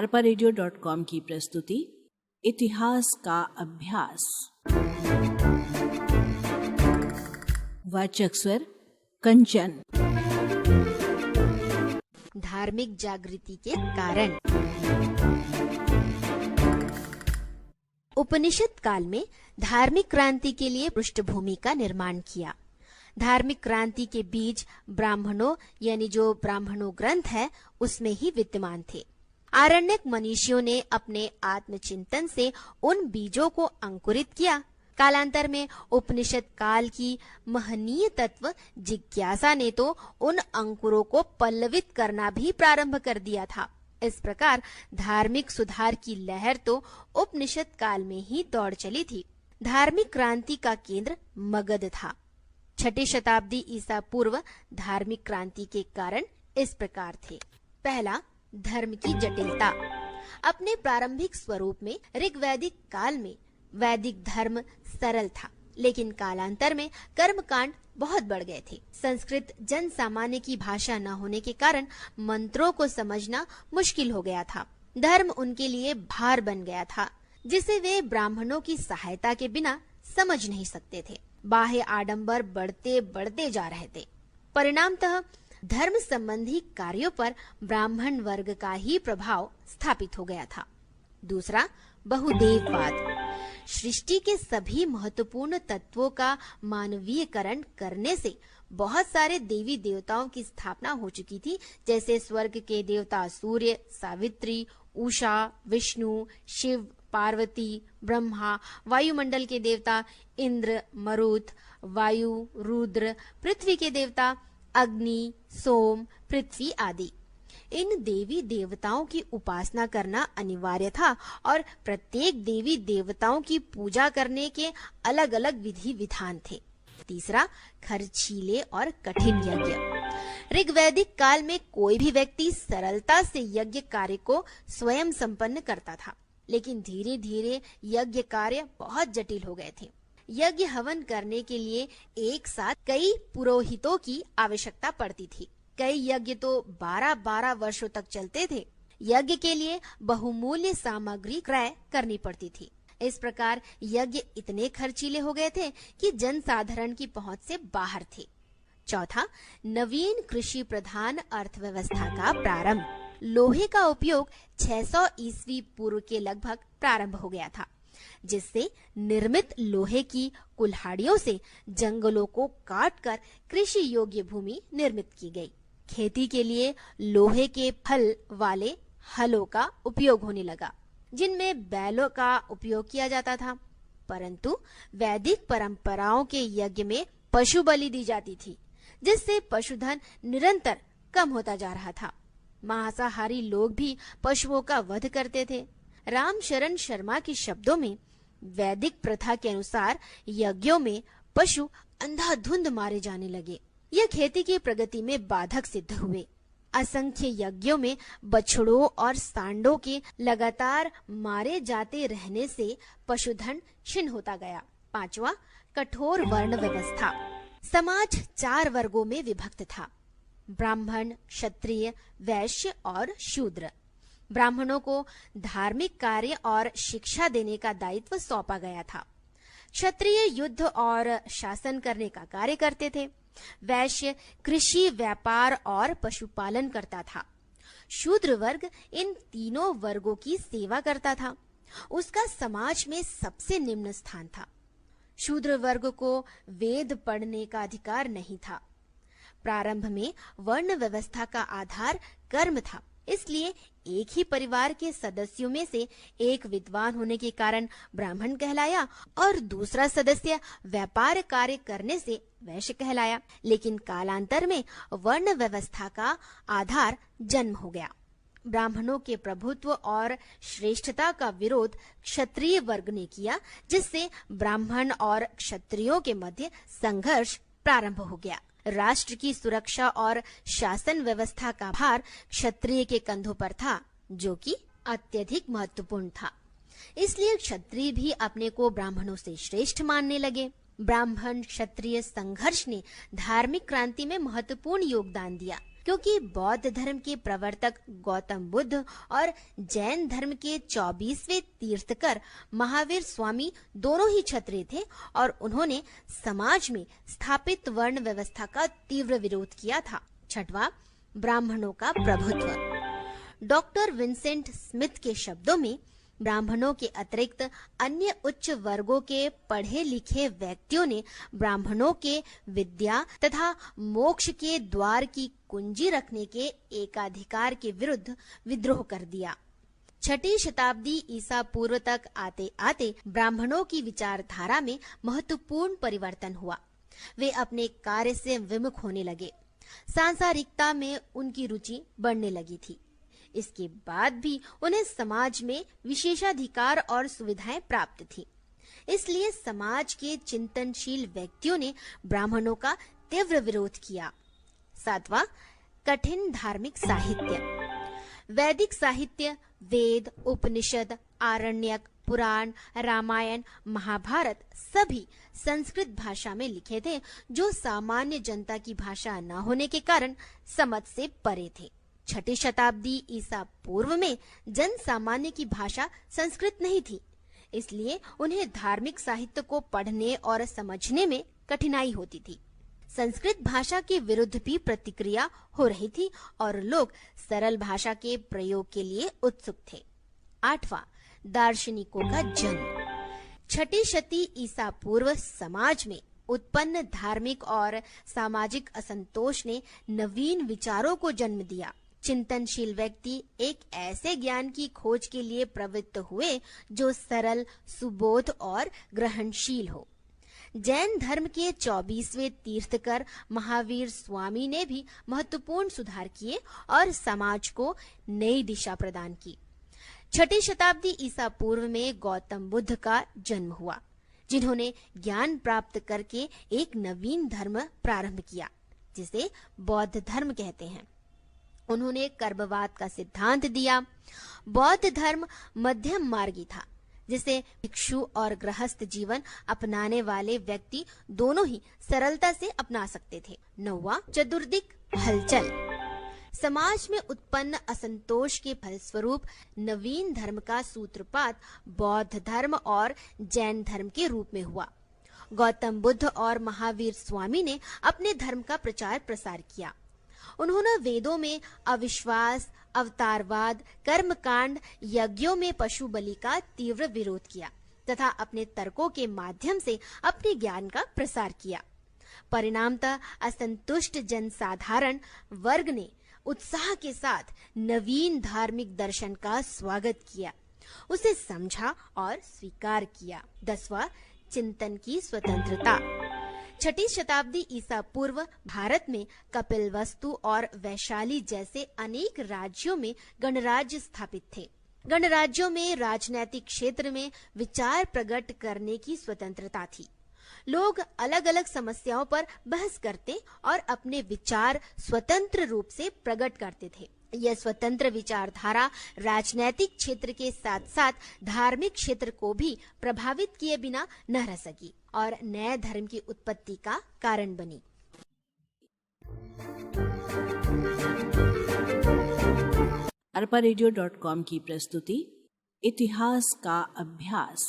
arparadio.com की प्रस्तुति इतिहास का अभ्यास। वाचक स्वर कंचन। धार्मिक जागृति के कारण। उपनिषद काल में धार्मिक क्रांति के लिए पृष्ठभूमि का निर्माण किया। धार्मिक क्रांति के बीज ब्राह्मणों यानी जो ब्राह्मणों ग्रंथ है उसमें ही विद्यमान थे। आरण्यक मनीषियों ने अपने आत्मचिंतन से उन बीजों को अंकुरित किया। कालांतर में उपनिषद काल की महनीय तत्व जिज्ञासा ने तो उन अंकुरों को पल्लवित करना भी प्रारंभ कर दिया था। इस प्रकार धार्मिक सुधार की लहर तो उपनिषद काल में ही दौड़ चली थी। धार्मिक क्रांति का केंद्र मगध था। 6ठी शताब्दी ईसा पूर्व धार्मिक क्रांति के कारण इस प्रकार थे। पहला, धर्म की जटिलता। अपने प्रारंभिक स्वरूप में ऋग्वैदिक काल में वैदिक धर्म सरल था, लेकिन कालांतर में कर्मकांड बहुत बढ़ गए थे। संस्कृत जन सामान्य की भाषा न होने के कारण मंत्रों को समझना मुश्किल हो गया था। धर्म उनके लिए भार बन गया था, जिसे वे ब्राह्मणों की सहायता के बिना समझ नहीं सकते थे। बाह्य आडंबर बढ़ते बढ़ते जा रहे थे। परिणामतः धर्म संबंधी कार्यों पर ब्राह्मण वर्ग का ही प्रभाव स्थापित हो गया था। दूसरा, बहुदेववाद। सृष्टि के सभी महत्वपूर्ण तत्वों का मानवीयकरण करने से बहुत सारे देवी देवताओं की स्थापना हो चुकी थी, जैसे स्वर्ग के देवता सूर्य, सावित्री, उषा, विष्णु, शिव, पार्वती, ब्रह्मा, वायुमंडल के देवता इंद्र, मरुत, वायु, रुद्र, पृथ्वी के देवता अग्नि, सोम, पृथ्वी आदि। इन देवी देवताओं की उपासना करना अनिवार्य था और प्रत्येक देवी देवताओं की पूजा करने के अलग अलग विधि विधान थे। तीसरा, खर्चीले और कठिन यज्ञ। ऋग्वैदिक काल में कोई भी व्यक्ति सरलता से यज्ञ कार्य को स्वयं संपन्न करता था, लेकिन धीरे धीरे यज्ञ कार्य बहुत जटिल हो गए थे। यज्ञ हवन करने के लिए एक साथ कई पुरोहितों की आवश्यकता पड़ती थी। कई यज्ञ तो 12-12 वर्षों तक चलते थे। यज्ञ के लिए बहुमूल्य सामग्री क्रय करनी पड़ती थी। इस प्रकार यज्ञ इतने खर्चीले हो गए थे कि जनसाधारण की पहुंच से बाहर थे। चौथा, नवीन कृषि प्रधान अर्थव्यवस्था का प्रारंभ। लोहे का उपयोग 600 ईस्वी पूर्व के लगभग प्रारंभ हो गया था, जिससे निर्मित लोहे की कुल्हाड़ियों से जंगलों को काटकर कृषि योग्य भूमि निर्मित की गई। खेती के लिए लोहे के फल वाले हलों का उपयोग होने लगा, जिनमें बैलों का उपयोग किया जाता था। परंतु वैदिक परंपराओं के यज्ञ में पशु बलि दी जाती थी, जिससे पशुधन निरंतर कम होता जा रहा था। मांसाहारी लोग भी पशुओं का वध करते थे। राम शरण शर्मा के शब्दों में वैदिक प्रथा के अनुसार यज्ञों में पशु अंधाधुंध मारे जाने लगे। यह खेती की प्रगति में बाधक सिद्ध हुए। असंख्य यज्ञों में बछड़ों और सांडों के लगातार मारे जाते रहने से पशुधन क्षीण होता गया। पांचवा, कठोर वर्ण व्यवस्था। समाज 4 वर्गों में विभक्त था: ब्राह्मण, क्षत्रिय, वैश्य और शूद्र। ब्राह्मणों को धार्मिक कार्य और शिक्षा देने का दायित्व सौंपा गया था। क्षत्रिय युद्ध और शासन करने का कार्य करते थे। वैश्य कृषि, व्यापार और पशुपालन करता था। शूद्र वर्ग इन तीनों वर्गों की सेवा करता था। उसका समाज में सबसे निम्न स्थान था। शूद्र वर्ग को वेद पढ़ने का अधिकार नहीं था। प्रारंभ में वर्ण व्यवस्था का आधार कर्म था, इसलिए एक ही परिवार के सदस्यों में से एक विद्वान होने के कारण ब्राह्मण कहलाया और दूसरा सदस्य व्यापार कार्य करने से वैश्य कहलाया। लेकिन कालांतर में वर्ण व्यवस्था का आधार जन्म हो गया। ब्राह्मणों के प्रभुत्व और श्रेष्ठता का विरोध क्षत्रिय वर्ग ने किया, जिससे ब्राह्मण और क्षत्रियों के मध्य संघर्ष प्रारंभ हो गया। राष्ट्र की सुरक्षा और शासन व्यवस्था का भार क्षत्रिय के कंधों पर था, जो कि अत्यधिक महत्वपूर्ण था। इसलिए क्षत्रिय भी अपने को ब्राह्मणों से श्रेष्ठ मानने लगे। ब्राह्मण क्षत्रिय संघर्ष ने धार्मिक क्रांति में महत्वपूर्ण योगदान दिया। क्योंकि बौद्ध धर्म के प्रवर्तक गौतम बुद्ध और जैन धर्म के 24वें तीर्थकर महावीर स्वामी दोनों ही क्षत्रिय थे और उन्होंने समाज में स्थापित वर्ण व्यवस्था का तीव्र विरोध किया था। छठवां, ब्राह्मणों का प्रभुत्व। डॉक्टर विंसेंट स्मिथ के शब्दों में ब्राह्मणों के अतिरिक्त अन्य उच्च वर्गों के पढ़े लिखे व्यक्तियों ने ब्राह्मणों के विद्या तथा मोक्ष के द्वार की कुंजी रखने के एकाधिकार के विरुद्ध विद्रोह कर दिया। 6ठी शताब्दी ईसा पूर्व तक आते आते ब्राह्मणों की विचारधारा में महत्वपूर्ण परिवर्तन हुआ। वे अपने कार्य से विमुख होने लगे। सांसारिकता में उनकी रुचि बढ़ने लगी थी। इसके बाद भी उन्हें समाज में विशेषाधिकार और सुविधाएं प्राप्त थी। इसलिए समाज के चिंतनशील व्यक्तियों ने ब्राह्मणों का तीव्र विरोध किया। 7वां, कठिन धार्मिक साहित्य। वैदिक साहित्य, वेद, उपनिषद, आरण्यक, पुराण, रामायण, महाभारत सभी संस्कृत भाषा में लिखे थे, जो सामान्य जनता की भाषा न होने के कारण समझ से परे थे। 6ठी शताब्दी ईसा पूर्व में जन सामान्य की भाषा संस्कृत नहीं थी, इसलिए उन्हें धार्मिक साहित्य को पढ़ने और समझने में कठिनाई होती थी। संस्कृत भाषा के विरुद्ध भी प्रतिक्रिया हो रही थी और लोग सरल भाषा के प्रयोग के लिए उत्सुक थे। 8वां, दार्शनिकों का जन्म। 6ठी शती ईसा पूर्व समाज में उत्पन्न धार्मिक और सामाजिक असंतोष ने नवीन विचारों को जन्म दिया। चिंतनशील व्यक्ति एक ऐसे ज्ञान की खोज के लिए प्रवृत्त हुए जो सरल, सुबोध और ग्रहणशील हो। जैन धर्म के 24वें तीर्थकर महावीर स्वामी ने भी महत्वपूर्ण सुधार किए और समाज को नई दिशा प्रदान की। 6ठी शताब्दी ईसा पूर्व में गौतम बुद्ध का जन्म हुआ, जिन्होंने ज्ञान प्राप्त करके एक नवीन धर्म प्रारंभ किया, जिसे बौद्ध धर्म कहते हैं। उन्होंने कर्मवाद का सिद्धांत दिया। बौद्ध धर्म मध्यम मार्गी था, जिसे भिक्षु और गृहस्थ जीवन अपनाने वाले व्यक्ति दोनों ही सरलता से अपना सकते थे। 9वां, चतुर्दिक हलचल। समाज में उत्पन्न असंतोष के फलस्वरूप नवीन धर्म का सूत्रपात बौद्ध धर्म और जैन धर्म के रूप में हुआ। गौतम बुद्ध और महावीर स्वामी ने अपने धर्म का प्रचार प्रसार किया। उन्होंने वेदों में अविश्वास, अवतारवाद, कर्मकांड, यज्ञों में पशु बलि का तीव्र विरोध किया तथा अपने तर्कों के माध्यम से अपने ज्ञान का प्रसार किया। परिणामतः असंतुष्ट जनसाधारण वर्ग ने उत्साह के साथ नवीन धार्मिक दर्शन का स्वागत किया, उसे समझा और स्वीकार किया। 10वां, चिंतन की स्वतंत्रता। 6ठी शताब्दी ईसा पूर्व भारत में कपिलवस्तु और वैशाली जैसे अनेक राज्यों में गणराज्य स्थापित थे। गणराज्यों में राजनैतिक क्षेत्र में विचार प्रकट करने की स्वतंत्रता थी। लोग अलग अलग समस्याओं पर बहस करते और अपने विचार स्वतंत्र रूप से प्रकट करते थे। यह स्वतंत्र विचारधारा राजनैतिक क्षेत्र के साथ साथ धार्मिक क्षेत्र को भी प्रभावित किए बिना न रह सकी और नए धर्म की उत्पत्ति का कारण बनी। arparedio.com की प्रस्तुति इतिहास का अभ्यास।